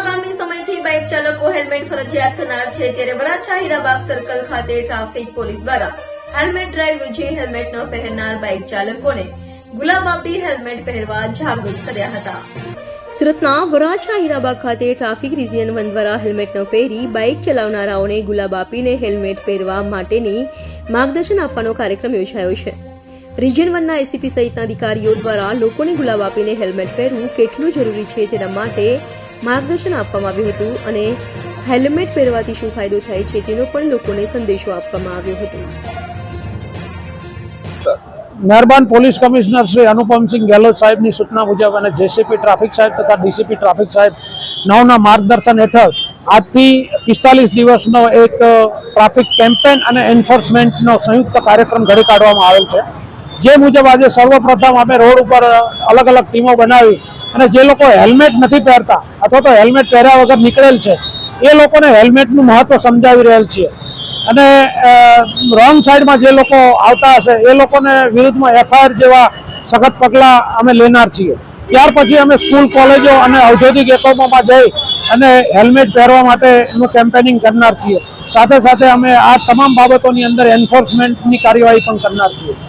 આગામી સમયથી બાઇક ચાલકો હેલ્મેટ ફરજિયાત થનાર છે, ત્યારે વરાછા હીરાબાગ સર્કલ ખાતે ટ્રાફિક પોલીસ દ્વારા હેલ્મેટ ડ્રાઈવ યોજી હેલ્મેટ ન પહેરનાર બાઇક ચાલકોને ગુલાબ આપી હેલ્મેટ પહેરવા જાગૃત કર્યા હતા। સુરતના વરાછા હીરાબાગ ખાતે ટ્રાફિક રિજિયન 1 દ્વારા હેલ્મેટ ન પહેરી બાઇક ચલાવનારાઓને ગુલાબ આપીને હેલ્મેટ પહેરવા માટેની માર્ગદર્શન આપવાનો કાર્યક્રમ યોજાયો છે। રિજિયન 1ના એસીપી સહિતના અધિકારીઓ દ્વારા લોકોને ગુલાબ આપીને હેલ્મેટ પહેરવું કેટલું જરૂરી છે તેના માટે માર્ગદર્શન આપવામાં આવ્યું હતું અને હેલ્મેટ પહેરવાથી શું ફાયદો થાય છે તેનો પણ લોકોને સંદેશો આપવામાં આવ્યો હતો। મહેરબાન પોલીસ કમિશનર શ્રી અનુપમસિંહ ગેહલોત સાહેબની સૂચના મુજબ અને જેસીપી ટ્રાફિક સાહેબ તથા ડીસીપી ટ્રાફિક સાહેબ નવના માર્ગદર્શન હેઠળ આજથી 45 દિવસનો એક ટ્રાફિક કેમ્પેન અને એન્ફોર્સમેન્ટનો સંયુક્ત કાર્યક્રમ ઘડી કાઢવામાં આવેલ છે। જે મુજબ આજે સર્વપ્રથમ અમે રોડ ઉપર અલગ અલગ ટીમો બનાવી અને જે લોકો હેલ્મેટ નથી પહેરતા અથવા તો હેલ્મેટ પહેર્યા વગર નીકળેલ છે એ લોકોને હેલ્મેટનું મહત્વ સમજાવી રહેલ છીએ અને રોંગ સાઈડમાં જે લોકો આવતા હશે એ લોકોને વિરુદ્ધમાં એફઆઈઆર જેવા સખત પગલાં અમે લેનાર છીએ। ત્યાર પછી અમે સ્કૂલ, કોલેજો અને ઔદ્યોગિક એકમોમાં જઈ અને હેલ્મેટ પહેરવા માટેનું કેમ્પેનિંગ કરનાર છીએ। સાથે સાથે અમે આ તમામ બાબતોની અંદર એન્ફોર્સમેન્ટની કાર્યવાહી પણ કરનાર છીએ।